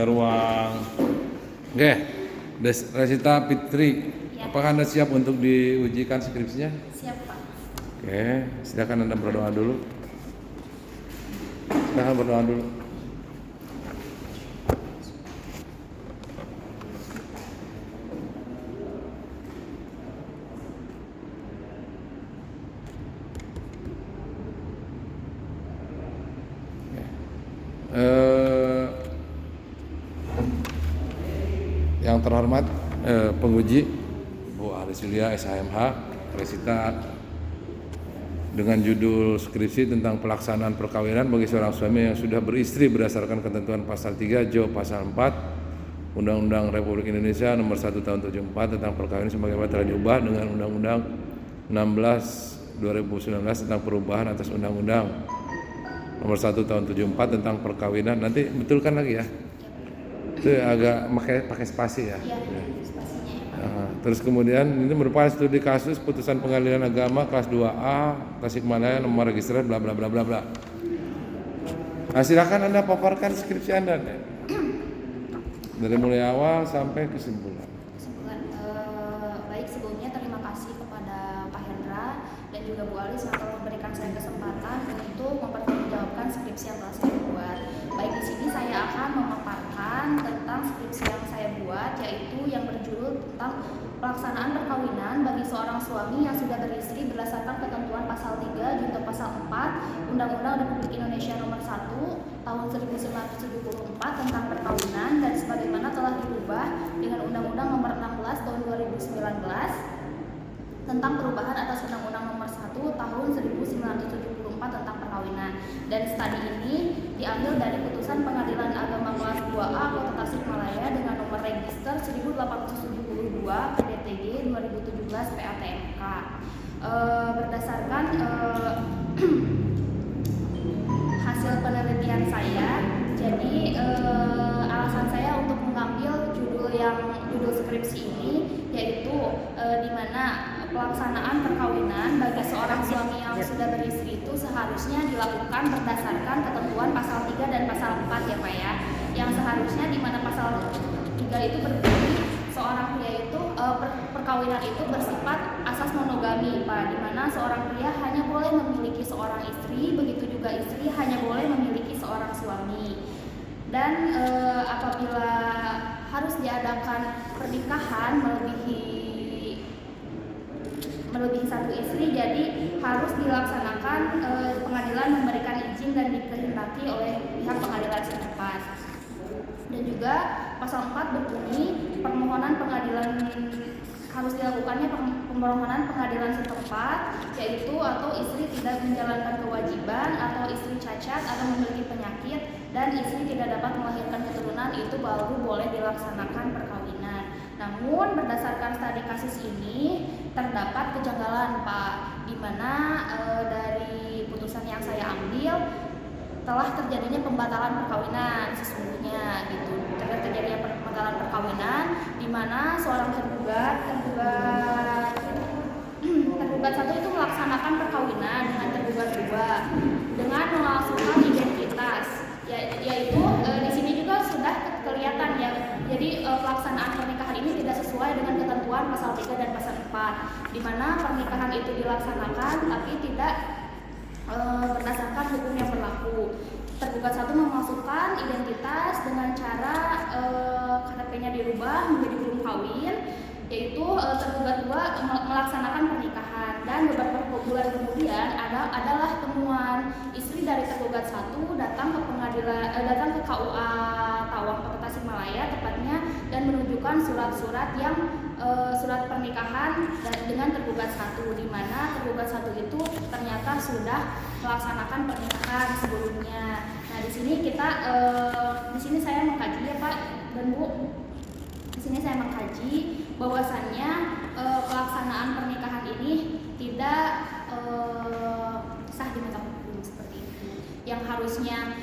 Ruang. Oke, Resita Fitri, ya. Apakah Anda siap untuk diujikan skripsinya? Siap, Pak. Oke, silakan Anda berdoa dulu. Silakan berdoa dulu. Yang terhormat penguji Bu Arisulia SHMH Resita dengan judul skripsi tentang pelaksanaan perkawinan bagi seorang suami yang sudah beristri berdasarkan ketentuan pasal 3 Jo pasal 4 Undang-Undang Republik Indonesia nomor 1 tahun 74 tentang perkawinan sebagaimana telah diubah dengan Undang-Undang 16 2019 tentang perubahan atas Undang-Undang nomor 1 tahun 74 tentang perkawinan. Nanti betulkan lagi ya. Itu agak pakai spasi ya. Iya, spasinya. Terus kemudian ini merupakan studi kasus putusan pengadilan agama kelas 2A Tasikmalaya nomor register bla bla bla bla bla. Nah, silakan Anda paparkan skripsi Anda deh. Dari mulai awal sampai kesimpulan. Baik, sebelumnya terima kasih kepada Pak Hendra dan juga Bu Alis yang telah memberikan saya kesempatan untuk mempertanggungjawabkan skripsi yang telah saya buat. Baik, di sini saya akan memaparkan tentang skripsi yang saya buat, yaitu yang berjudul tentang pelaksanaan perkawinan bagi seorang suami yang sudah beristri berdasarkan ketentuan pasal 3 junto pasal 4 Undang-Undang Republik Indonesia nomor 1 tahun 1974 tentang perkawinan dan sebagaimana telah dirubah dengan Undang-Undang nomor 16 tahun 2019 tentang perubahan atas Undang-Undang nomor 1 tahun 1974 tentang perkawinan. Dan studi ini diambil dari putusan Pengadilan Agama kelas 2A Kota Tasikmalaya dengan nomor register 1872 PDTG 2017 PATMK. Berdasarkan hasil penelitian saya, jadi alasan saya untuk mengambil judul skripsi ini yaitu di mana pelaksanaan perkawinan bagi seorang suami yang sudah beristri itu seharusnya dilakukan berdasarkan ketentuan pasal 3 dan pasal 4 ya Pak ya. Yang seharusnya di mana pasal 3 itu berbunyi seorang pria itu perkawinan itu bersifat asas monogami Pak, di mana seorang pria hanya boleh memiliki seorang istri, begitu juga istri hanya boleh memiliki seorang suami. Dan apabila harus diadakan pernikahan melebihi satu istri, jadi harus dilaksanakan pengadilan memberikan izin dan dikehendaki oleh pihak pengadilan setempat. Dan juga pasal 4 berbunyi permohonan pengadilan harus dilakukannya permohonan pengadilan setempat, yaitu atau istri tidak menjalankan kewajiban, atau istri cacat atau memiliki penyakit, dan istri tidak dapat melahirkan keturunan, itu baru boleh dilaksanakan perkawinan. Namun berdasarkan studi kasus ini terdapat kejanggalan Pak, di mana dari putusan yang saya ambil telah terjadinya pembatalan perkawinan sesungguhnya gitu. Terjadinya pembatalan perkawinan di mana seorang tergugat satu itu melaksanakan perkawinan dengan tergugat dua dengan memalsukan identitas, yaitu di sini juga sudah kelihatan ya. Jadi pelaksanaan pernikahan ini tidak sesuai dengan ketentuan pasal 3 dan pasal 4, di mana pernikahan itu dilaksanakan tapi tidak berdasarkan hukum yang berlaku. Tergugat satu memasukkan identitas dengan cara KTP-nya dirubah menjadi belum kawin, yaitu tergugat dua melaksanakan pernikahan, dan beberapa bulan kemudian adalah temuan istri dari tergugat satu datang ke KUA Tawang Kota Tasikmalaya tepatnya, dan menunjukkan surat-surat yang surat pernikahan dengan tergugat satu, di mana tergugat satu itu ternyata sudah melaksanakan pernikahan sebelumnya. Nah, di sini saya mengkaji ya Pak dan Bu. Di sini saya mengkaji bahwasannya pelaksanaan pernikahan ini tidak sah di mata hukum seperti itu. Yang harusnya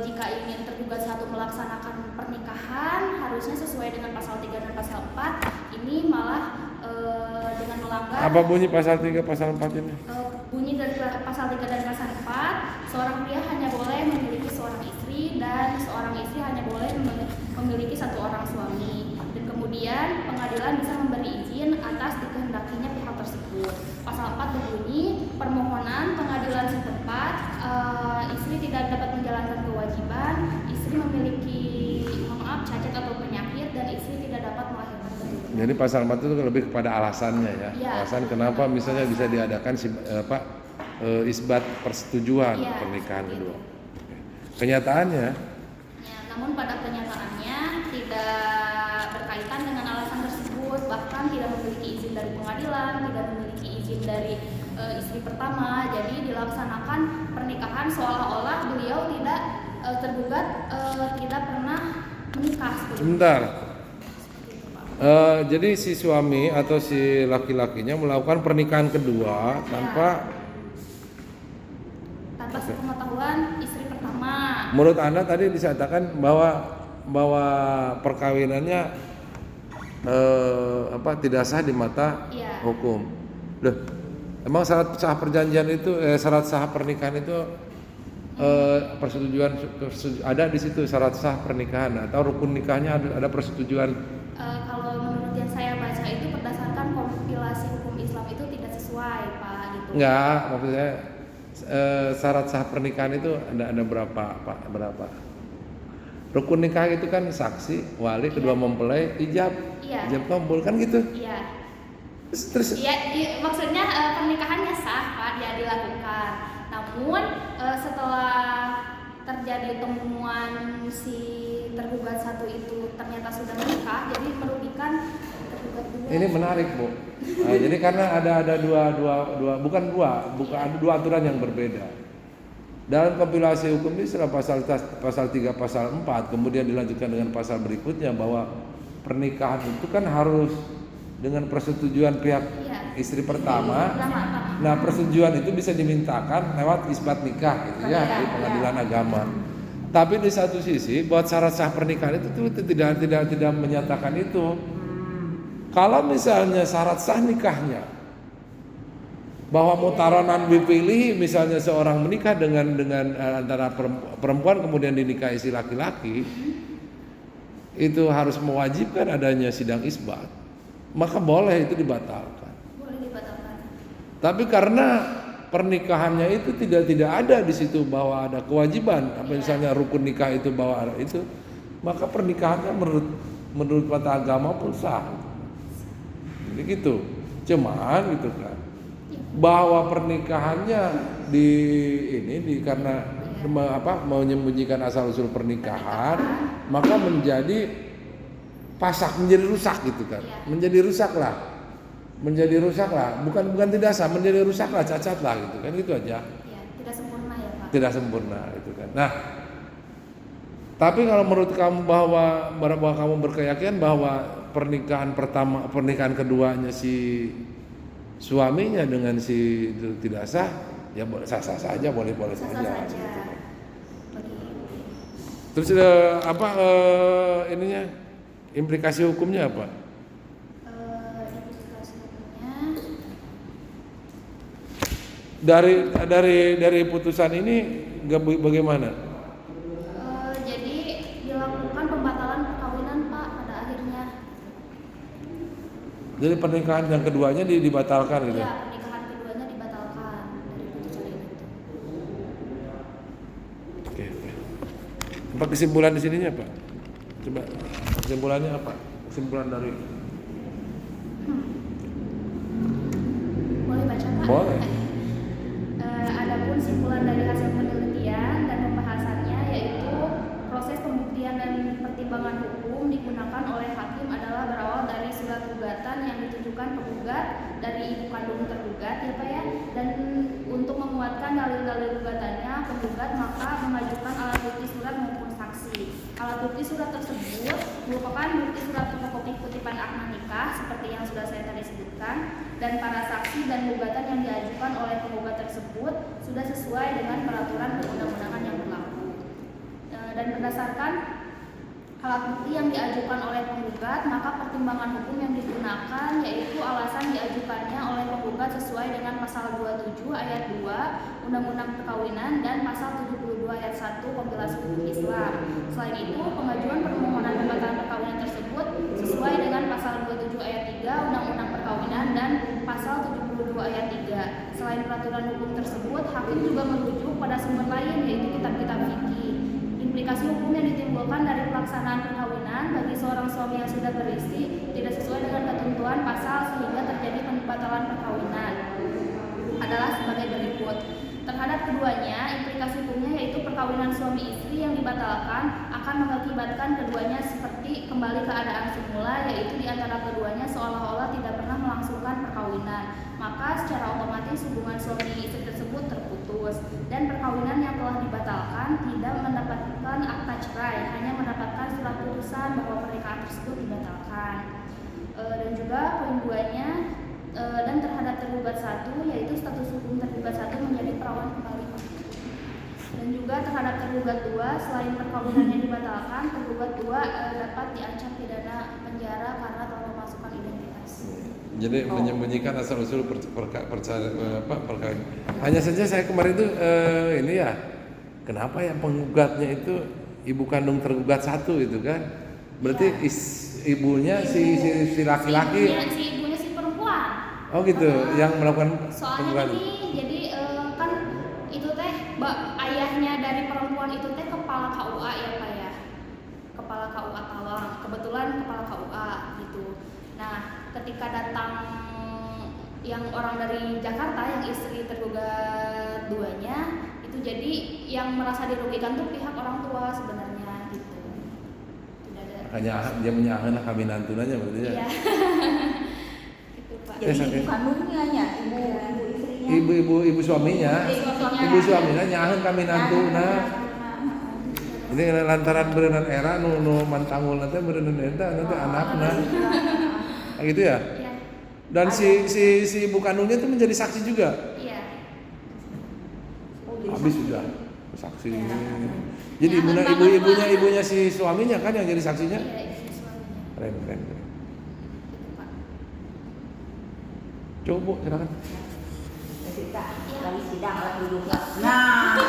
jika ingin tergugat satu melaksanakan pernikahan harusnya sesuai dengan pasal 3 dan pasal 4, ini malah Apa bunyi pasal 3 pasal 4 ini? Bunyi dari pasal 3 dan pasal 4, seorang pria hanya boleh memiliki seorang istri dan seorang istri hanya boleh memiliki satu orang suami. Dan kemudian pengadilan bisa memberi izin atas dikehendakinya pihak tersebut. Pasal 4 berbunyi, permohonan pengadilan setempat, istri tidak dapat menjalankan kewajiban, istri memiliki cacat atau penyakit, dan istri tidak dapat melahirkan keturunan. Jadi pasal 4 itu lebih kepada alasannya ya. Ya. Alasan kenapa misalnya bisa diadakan isbat persetujuan Ya, pernikahan seperti kedua. itu. Kenyataannya Ya, namun pada kenyataannya tidak berkaitan dengan alasan tersebut, bahkan tidak memiliki izin dari pengadilan, tidak memiliki izin dari istri pertama. Jadi dilaksanakan pernikahan seolah-olah beliau tidak tergugat tidak pernah menikah. sebentar. Jadi si suami atau si laki-lakinya melakukan pernikahan kedua tanpa sepengetahuan istri pertama. menurut Anda tadi disatakan bahwa perkawinannya tidak sah di mata Iya. hukum. Loh, emang syarat sah perjanjian itu syarat sah pernikahan itu persetujuan ada di situ syarat sah pernikahan atau rukun nikahnya ada persetujuan? Kalau menurut yang saya baca itu berdasarkan kompilasi hukum Islam itu tidak sesuai, Pak, gitu. Enggak, maksudnya syarat sah pernikahan itu ada berapa, Pak? Berapa? Rukun nikah itu kan saksi, wali, kedua mempelai, ijab, Iya. ijab kabul kan gitu. Iya. Terus Iya, maksudnya pernikahannya sah, Pak, dia dilakukan. Namun setelah terjadi temuan si tergugat satu itu ternyata sudah menikah, jadi merugikan tergugat dua. ini menarik, Bu. Nah, jadi karena ada bukan dua aturan yang berbeda. Dalam kompilasi hukum ini setelah pasal 3 pasal 4 kemudian dilanjutkan dengan pasal berikutnya bahwa pernikahan itu kan harus dengan persetujuan pihak istri pertama. Nah, persetujuan itu bisa dimintakan lewat isbat nikah gitu ya di pengadilan agama. Tapi di satu sisi buat syarat sah pernikahan itu tidak menyatakan itu. Kalau misalnya syarat sah nikahnya bahwa mutaronan dipilih, misalnya seorang menikah dengan antara perempuan kemudian dinikahi si laki-laki, itu harus mewajibkan adanya sidang isbat, maka boleh itu dibatalkan. Boleh dibatalkan. Tapi karena pernikahannya itu tidak ada di situ bahwa ada kewajiban, apa misalnya rukun nikah itu bahwa ada itu, maka pernikahannya menurut mata agama pun sah. Jadi gitu. Cuman gitu kan, bahwa pernikahannya karena menyembunyikan asal usul pernikahan, maka menjadi rusak gitu kan. Menjadi rusak lah, bukan tidak sah, menjadi rusak lah, cacat lah gitu kan, gitu aja. Ya, tidak sempurna ya, Pak. Tidak sempurna itu kan. Nah, tapi kalau menurut kamu bahwa kamu berkeyakinan bahwa pernikahan keduanya si suaminya dengan si itu tidak sah, ya sah-sah saja, boleh saja. Terus ininya implikasi hukumnya apa? Implikasi hukumnya Dari putusan ini bagaimana? jadi dilakukan pembatalan perkawinan, Pak, pada akhirnya. Jadi pernikahan yang keduanya dibatalkan gitu. Iya, pernikahan keduanya dibatalkan dari putusan itu. Oke. Apa kesimpulan di sininya, Pak? Coba kesimpulannya apa? Kesimpulan dari Boleh baca, Pak? Boleh. Adapun simpulan dari hasil penelitian dan pembahasannya yaitu proses pembuktian dan pertimbangan hukum digunakan oleh hakim adalah berawal dari surat gugatan yang ditujukan penggugat dari ibu kandung tergugat, ya Pak ya. Dan untuk menguatkan dalil-dalil gugatannya, penggugat maka mengajukan alat bukti surat maupun saksi. Alat bukti surat tersebut merupakan bukti surat fotokopi kutipan akta nikah seperti yang sudah saya tadi sebutkan, dan para saksi dan gugatan yang diajukan oleh penggugat tersebut sudah sesuai dengan peraturan perundang-undangan yang berlaku. Dan berdasarkan alat bukti yang diajukan oleh penggugat, maka pertimbangan hukum yang digunakan yaitu alasan diajukannya oleh penggugat sesuai dengan pasal 27 ayat 2 Undang-Undang Perkawinan dan pasal 72 ayat 1 Kompilasi Hukum Islam. Selain itu, pengajuan permohonan pembatalan perkawinan tersebut sesuai dengan pasal 27 ayat 3 Undang-Undang Perkawinan dan pasal 72 ayat 3. Selain peraturan hukum tersebut, hakim juga merujuk pada sumber lain yaitu kitab-kitab fikih. Implikasi hukum yang ditimbulkan dari pelaksanaan perkawinan bagi seorang suami yang sudah beristri tidak sesuai dengan ketentuan pasal sehingga terjadi pembatalan perkawinan adalah sebagai berikut. Terhadap keduanya, implikasi hukumnya yaitu perkawinan suami istri yang dibatalkan akan mengakibatkan keduanya seperti kembali keadaan semula, yaitu di antara keduanya seolah-olah tidak pernah melangsungkan perkawinan. Maka secara otomatis hubungan suami istri tersebut terputus dan perkawinan yang telah dibatalkan tidak mendapatkan akta cerai, hanya mendapatkan surat putusan bahwa pernikahan tersebut dibatalkan. Dan juga poin 2-nya, dan terhadap tergugat 1 yaitu status hukum tergugat 1 menjadi perawan kembali. Dan juga terhadap tergugat 2, selain perkawinannya dibatalkan, tergugat 2 dapat diancam pidana penjara karena telah memasukkan identitas. Jadi menyembunyikan asal-usul perkawinan. Hanya saja saya kemarin itu ini ya, kenapa yang penggugatnya itu ibu kandung tergugat 1 itu kan? Berarti ibunya si laki-laki. Si ibunya si perempuan. Oh gitu, yang melakukan soalnya gini, jadi kan itu teh ayahnya dari perempuan itu teh kepala KUA ya Pak ya, kepala KUA Tawang, kebetulan kepala KUA gitu. Nah ketika datang yang orang dari Jakarta yang istri tergugat 2-nya itu, jadi yang merasa dirugikan tuh pihak orang tua sebenarnya gitu. Tidak ada. Makanya dia menyahan kami nantunanya berarti ya. Iya. Jadi ibu kandungnya ya, ibu istrinya. Ibu suaminya. Ibu suaminya nyahan kami nantuna. Ini lantaran berenang era nu mantangul nanti berenang eta nanti anakna. Gitu ya? Iya. Dan si ibu kandungnya itu menjadi saksi juga. Iya. Habis sudah saksi. Jadi ibunya si suaminya kan yang jadi saksinya. Iya, istri suaminya. Keren. Gitu, Pak. Coba Bu, silakan. Kita lagi sidang lagi duduk. Nah,